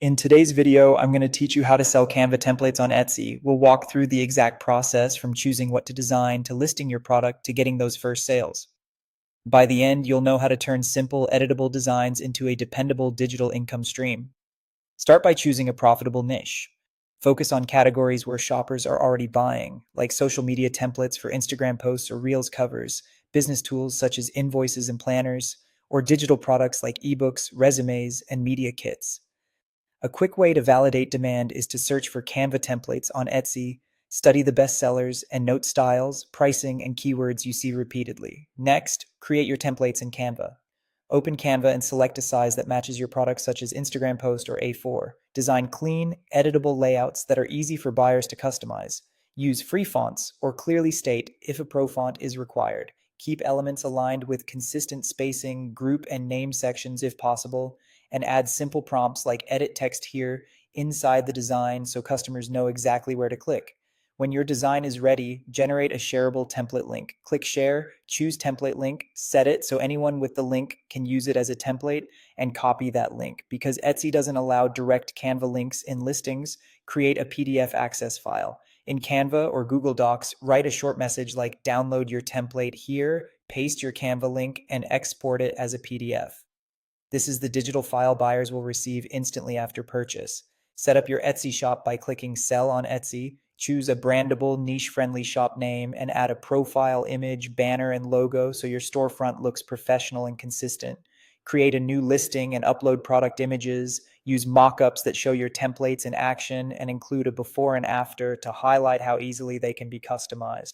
In today's video, I'm going to teach you how to sell Canva templates on Etsy. We'll walk through the exact process from choosing what to design to listing your product to getting those first sales. By the end, you'll know how to turn simple, editable designs into a dependable digital income stream. Start by choosing a profitable niche. Focus on categories where shoppers are already buying, like social media templates for Instagram posts or Reels covers, business tools such as invoices and planners, or digital products like ebooks, resumes, and media kits. A quick way to validate demand is to search for Canva templates on Etsy, study the bestsellers, and note styles, pricing, and keywords you see repeatedly. Next, create your templates in Canva. Open Canva and select a size that matches your product, such as Instagram post or A4. Design clean, editable layouts that are easy for buyers to customize. Use free fonts or clearly state if a pro font is required. Keep elements aligned with consistent spacing, group and name sections if possible, and add simple prompts like edit text here inside the design so customers know exactly where to click. When your design is ready, generate a shareable template link. Click Share, choose Template Link, set it so anyone with the link can use it as a template, and copy that link. Because Etsy doesn't allow direct Canva links in listings, create a PDF access file. In Canva or Google Docs, write a short message like download your template here, paste your Canva link, and export it as a PDF. This is the digital file buyers will receive instantly after purchase. Set up your Etsy shop by clicking Sell on Etsy, choose a brandable, niche-friendly shop name, and add a profile image, banner, and logo so your storefront looks professional and consistent. Create a new listing and upload product images. Use mock-ups that show your templates in action and include a before and after to highlight how easily they can be customized.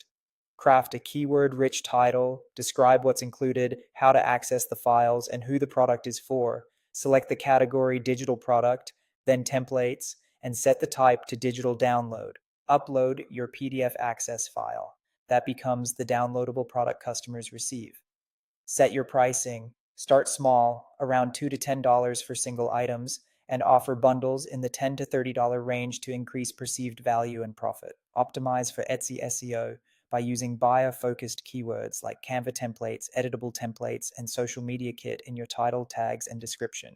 Craft a keyword-rich title, describe what's included, how to access the files, and who the product is for. Select the category digital product, then templates, and set the type to digital download. Upload your PDF access file. That becomes the downloadable product customers receive. Set your pricing. Start small, around $2 to $10 for single items, and offer bundles in the $10 to $30 range to increase perceived value and profit. Optimize for Etsy SEO by using buyer-focused keywords like Canva templates, editable templates, and social media kit in your title, tags, and description.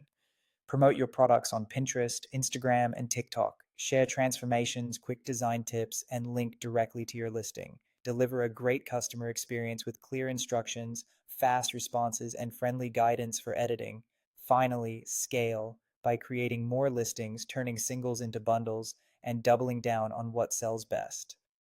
Promote your products on Pinterest, Instagram, and TikTok. Share transformations, quick design tips, and link directly to your listing. Deliver a great customer experience with clear instructions, fast responses, and friendly guidance for editing. Finally, scale by creating more listings, turning singles into bundles, and doubling down on what sells best.